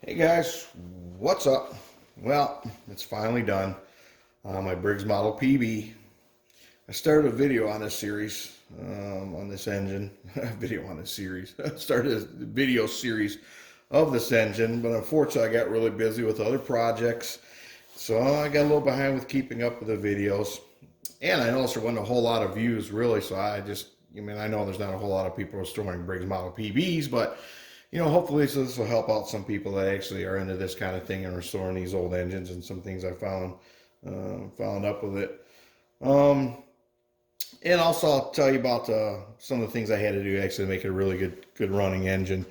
Hey guys, what's up? Well, it's finally done. My Briggs Model PB. I started a video on this series, on this engine. Video on this series. I started a video series of this engine, but unfortunately I got really busy with other projects. So I got a little behind with keeping up with the videos. And I noticed there wasn't a whole lot of views really, so I know there's not a whole lot of people restoring Briggs Model PBs, but hopefully this will help out some people that actually are into this kind of thing and restoring these old engines, and some things I found up with it. And also I'll tell you about some of the things I had to do actually to make it a really good running engine.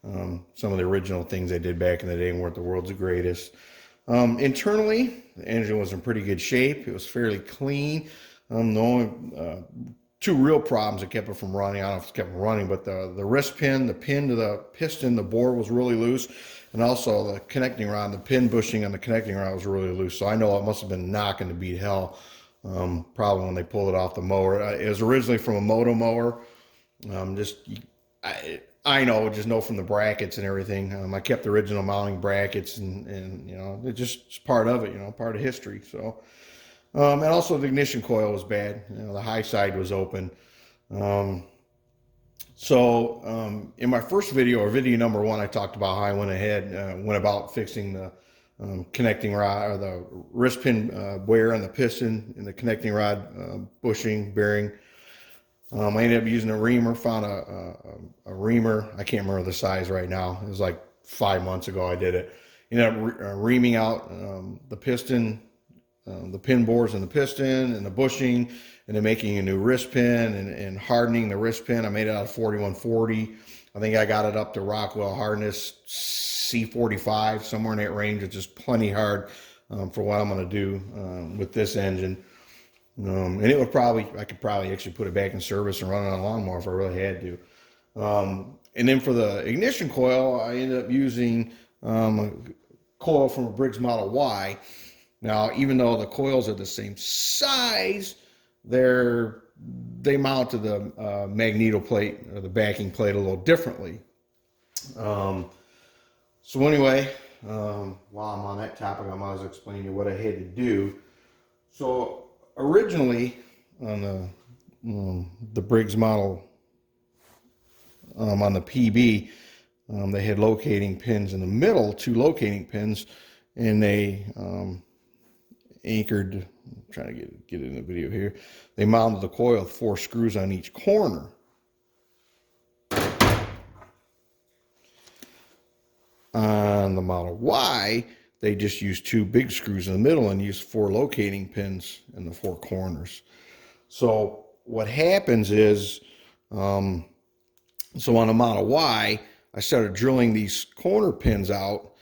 Some of the original things I did back in the day weren't the world's greatest. Internally, the engine was in pretty good shape. It was fairly clean. The only two real problems that kept it from running. I don't know if it kept it running, but the wrist pin, the pin to the piston, the bore was really loose. And also the connecting rod, the pin bushing on the connecting rod was really loose. So I know it must have been knocking to beat hell, probably when they pulled it off the mower. It was originally from a moto mower. I just know from the brackets and everything. I kept the original mounting brackets, and it's just part of it, part of history. So. And also the ignition coil was bad. The high side was open. In my first video, or video number one, I talked about how I went about fixing the connecting rod, or the wrist pin wear on the piston and the connecting rod bushing bearing. I ended up using a reamer, found a reamer. I can't remember the size right now. It was like 5 months ago I did it. Ended up reaming out the piston, the pin bores in the piston and the bushing, and then making a new wrist pin and hardening the wrist pin. I made it out of 4140. I think I got it up to Rockwell hardness C45, somewhere in that range. It's just plenty hard for what I'm going to do with this engine. And I could probably actually put it back in service and run it on a lawnmower if I really had to. And then for the ignition coil, I ended up using a coil from a Briggs Model Y. Now, even though the coils are the same size, they mount to the magneto plate, or the backing plate, a little differently. So anyway, while I'm on that topic, I might as well explain to you what I had to do. So originally, on the Briggs model, on the PB, they had locating pins in the middle, 2 locating pins, and they anchored, I'm trying to get it in the video here. They mounted the coil with 4 screws on each corner. On the Model Y, they just used 2 big screws in the middle and used 4 locating pins in the 4 corners. So what happens is, so on the Model Y, I started drilling these corner pins out.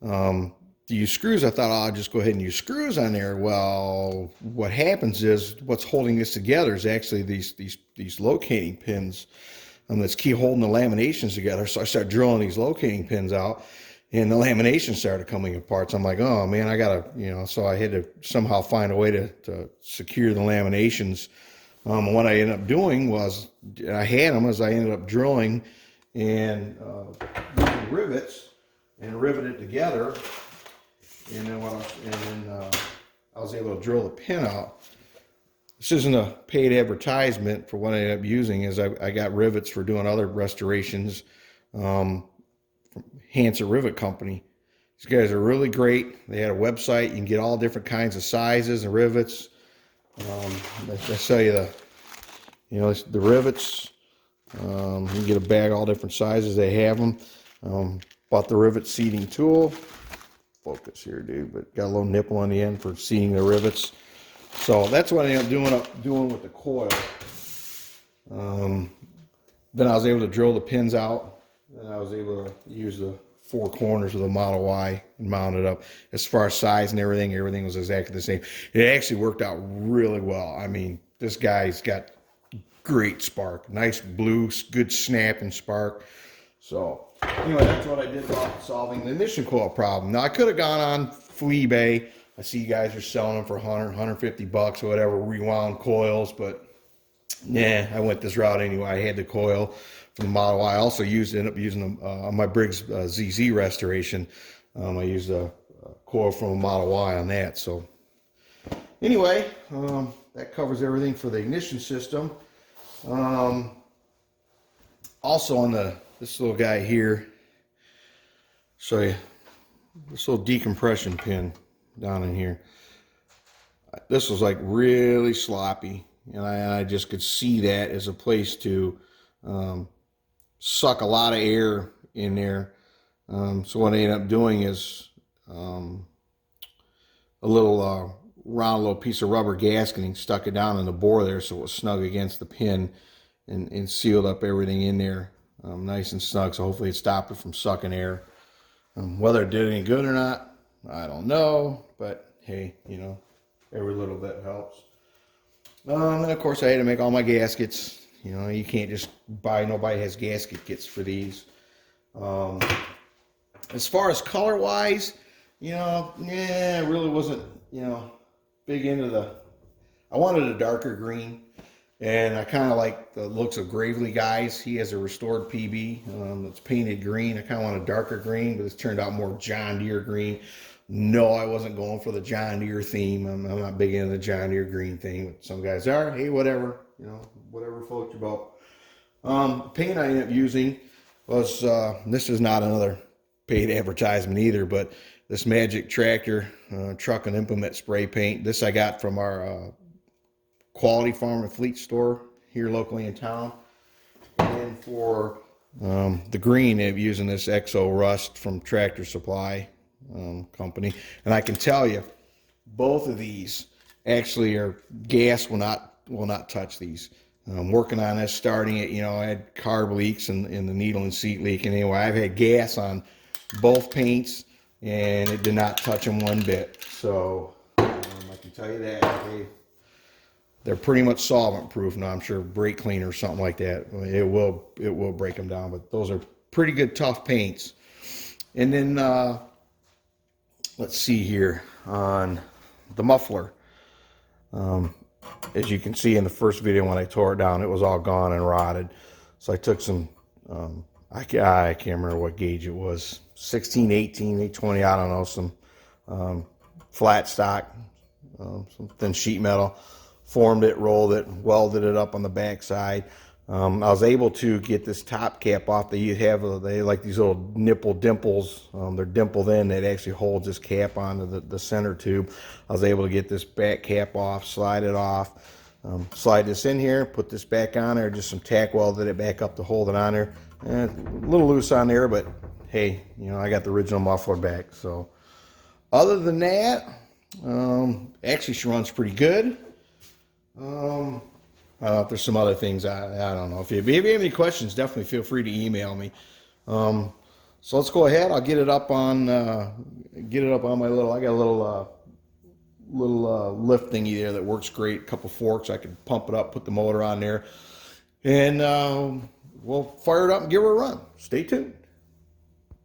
To use screws, I thought, I'll just go ahead and use screws on there. Well, what happens is, what's holding this together is actually these locating pins that's key holding the laminations together. So I started drilling these locating pins out, and the lamination started coming apart. So I'm like, oh man, I gotta, so I had to somehow find a way to secure the laminations. And what I ended up doing was, I ended up drilling and using rivets and riveted together. And then I was able to drill the pin out. This isn't a paid advertisement for what I ended up using. Is I got rivets for doing other restorations from Hansa Rivet Company. These guys are really great. They had a website. You can get all different kinds of sizes and rivets. They sell you the rivets. You can get a bag, all different sizes. They have them. Bought the rivet seating tool. Focus here, dude, but got a little nipple on the end for seating the rivets. So that's what I ended up doing with the coil. Then I was able to drill the pins out, and I was able to use the 4 corners of the Model Y and mount it up. As far as size and everything was exactly the same. It actually worked out really well. I mean, this guy's got great spark, nice blue, good snapping spark. So anyway, that's what I did about solving the ignition coil problem. Now, I could have gone on eBay. I see you guys are selling them for 100, 150 bucks or whatever, rewound coils, but I went this route anyway. I had the coil from the Model Y. I also ended up using them on my Briggs ZZ restoration. I used a coil from a Model Y on that. So anyway, that covers everything for the ignition system. Also on this little guy here, show you this little decompression pin down in here. This was like really sloppy, and I just could see that as a place to suck a lot of air in there. So what I ended up doing is a little round little piece of rubber gasketing, stuck it down in the bore there so it was snug against the pin, and sealed up everything in there nice and snug. So hopefully it stopped it from sucking air. Whether it did any good or not, I don't know, but hey, you know, every little bit helps. And of course I had to make all my gaskets. You know, you can't just buy, nobody has gasket kits for these. As far as color wise, you know, yeah, I really wasn't, you know, big into I wanted a darker green, and I kind of like the looks of Gravely Guys. He has a restored PB that's painted green. I kind of want a darker green, but it's turned out more John Deere green. No, I wasn't going for the John Deere theme. I'm not big into the John Deere green thing, but some guys are. Hey, whatever, you know, whatever floats your boat. The paint I ended up using was, this is not another paid advertisement either, but this Magic Tractor truck and implement spray paint. This I got from our Quality Farm and Fleet store here locally in town. And for the green, I'm using this XO Rust from Tractor Supply company. And I can tell you, both of these actually are gas will not touch these. I'm working on this, starting it. You know, I had carb leaks and the needle and seat leak. And anyway, I've had gas on both paints, and it did not touch them one bit. So I can tell you that they're pretty much solvent proof. Now I'm sure brake cleaner or something like that, it will break them down. But those are pretty good tough paints. And then let's see here on the muffler. As you can see in the first video when I tore it down, it was all gone and rotted. So I took some, I can't remember what gauge it was, 16, 18, 820, I don't know, some flat stock, some thin sheet metal, formed it, rolled it, welded it up on the back side. I was able to get this top cap off. They like these little nipple dimples. They're dimpled in. That actually holds this cap onto the center tube. I was able to get this back cap off, slide it off, slide this in here, put this back on there, just some tack welded it back up to hold it on there. A little loose on there, but hey, you know, I got the original muffler back. So other than that, actually she runs pretty good. I don't know if there's some other things. I don't know. If you have any questions, definitely feel free to email me. So let's go ahead. I'll get it up on my little. I got a little lift thingy there that works great. A couple forks. I can pump it up, put the motor on there, and we'll fire it up and give her a run. Stay tuned.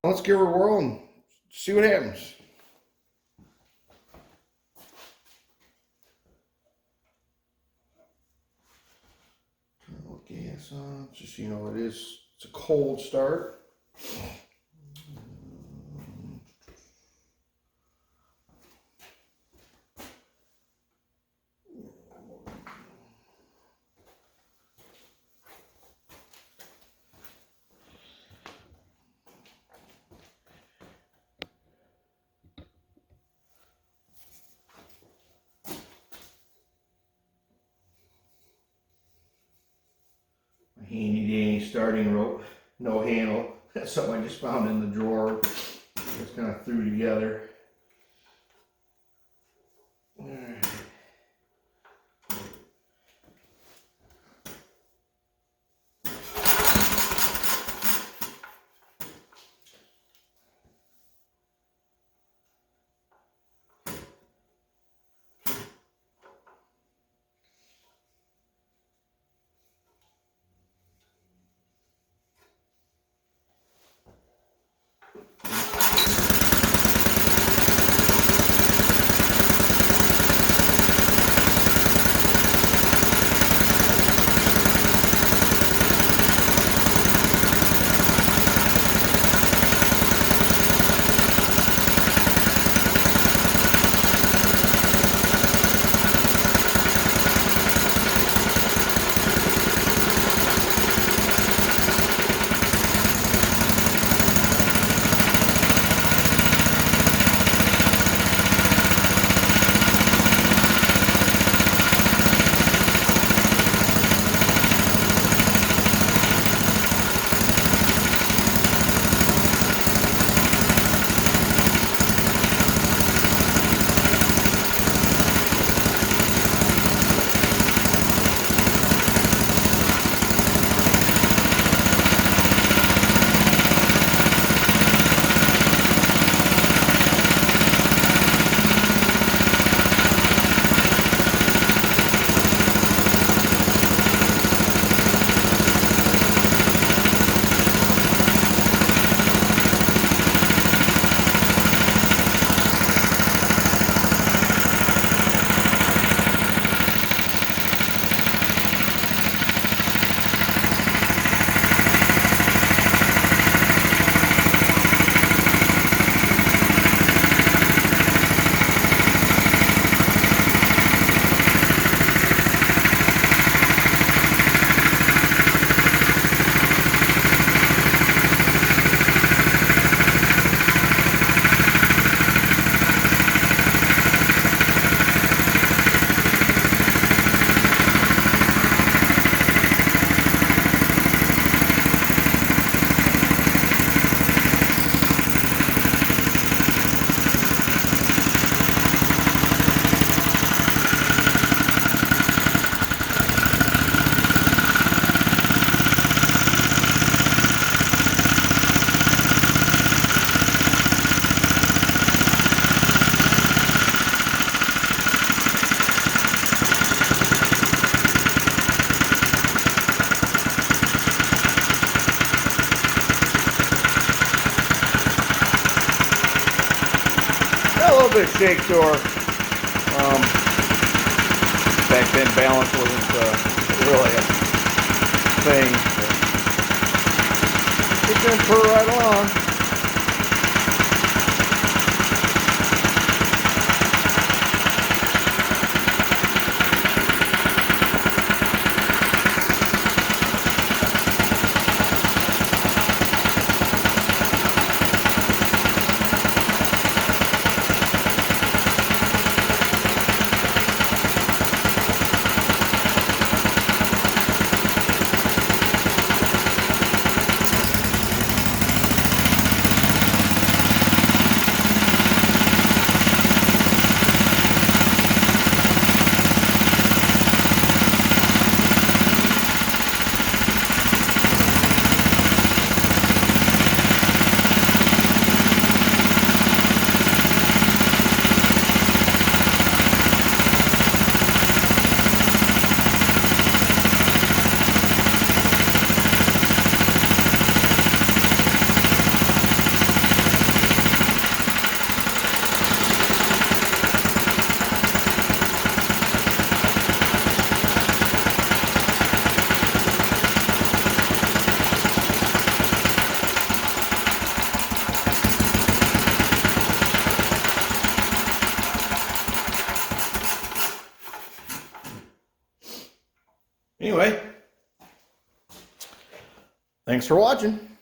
Let's give her a whirl and see what happens. Gas on, just so you know, it's a cold start. Handy dandy starting rope, no handle. That's something I just found in the drawer. Just kind of threw together. little bit of shake to her. Back then, balance wasn't really a thing. It's gonna purr right along. Anyway, thanks for watching.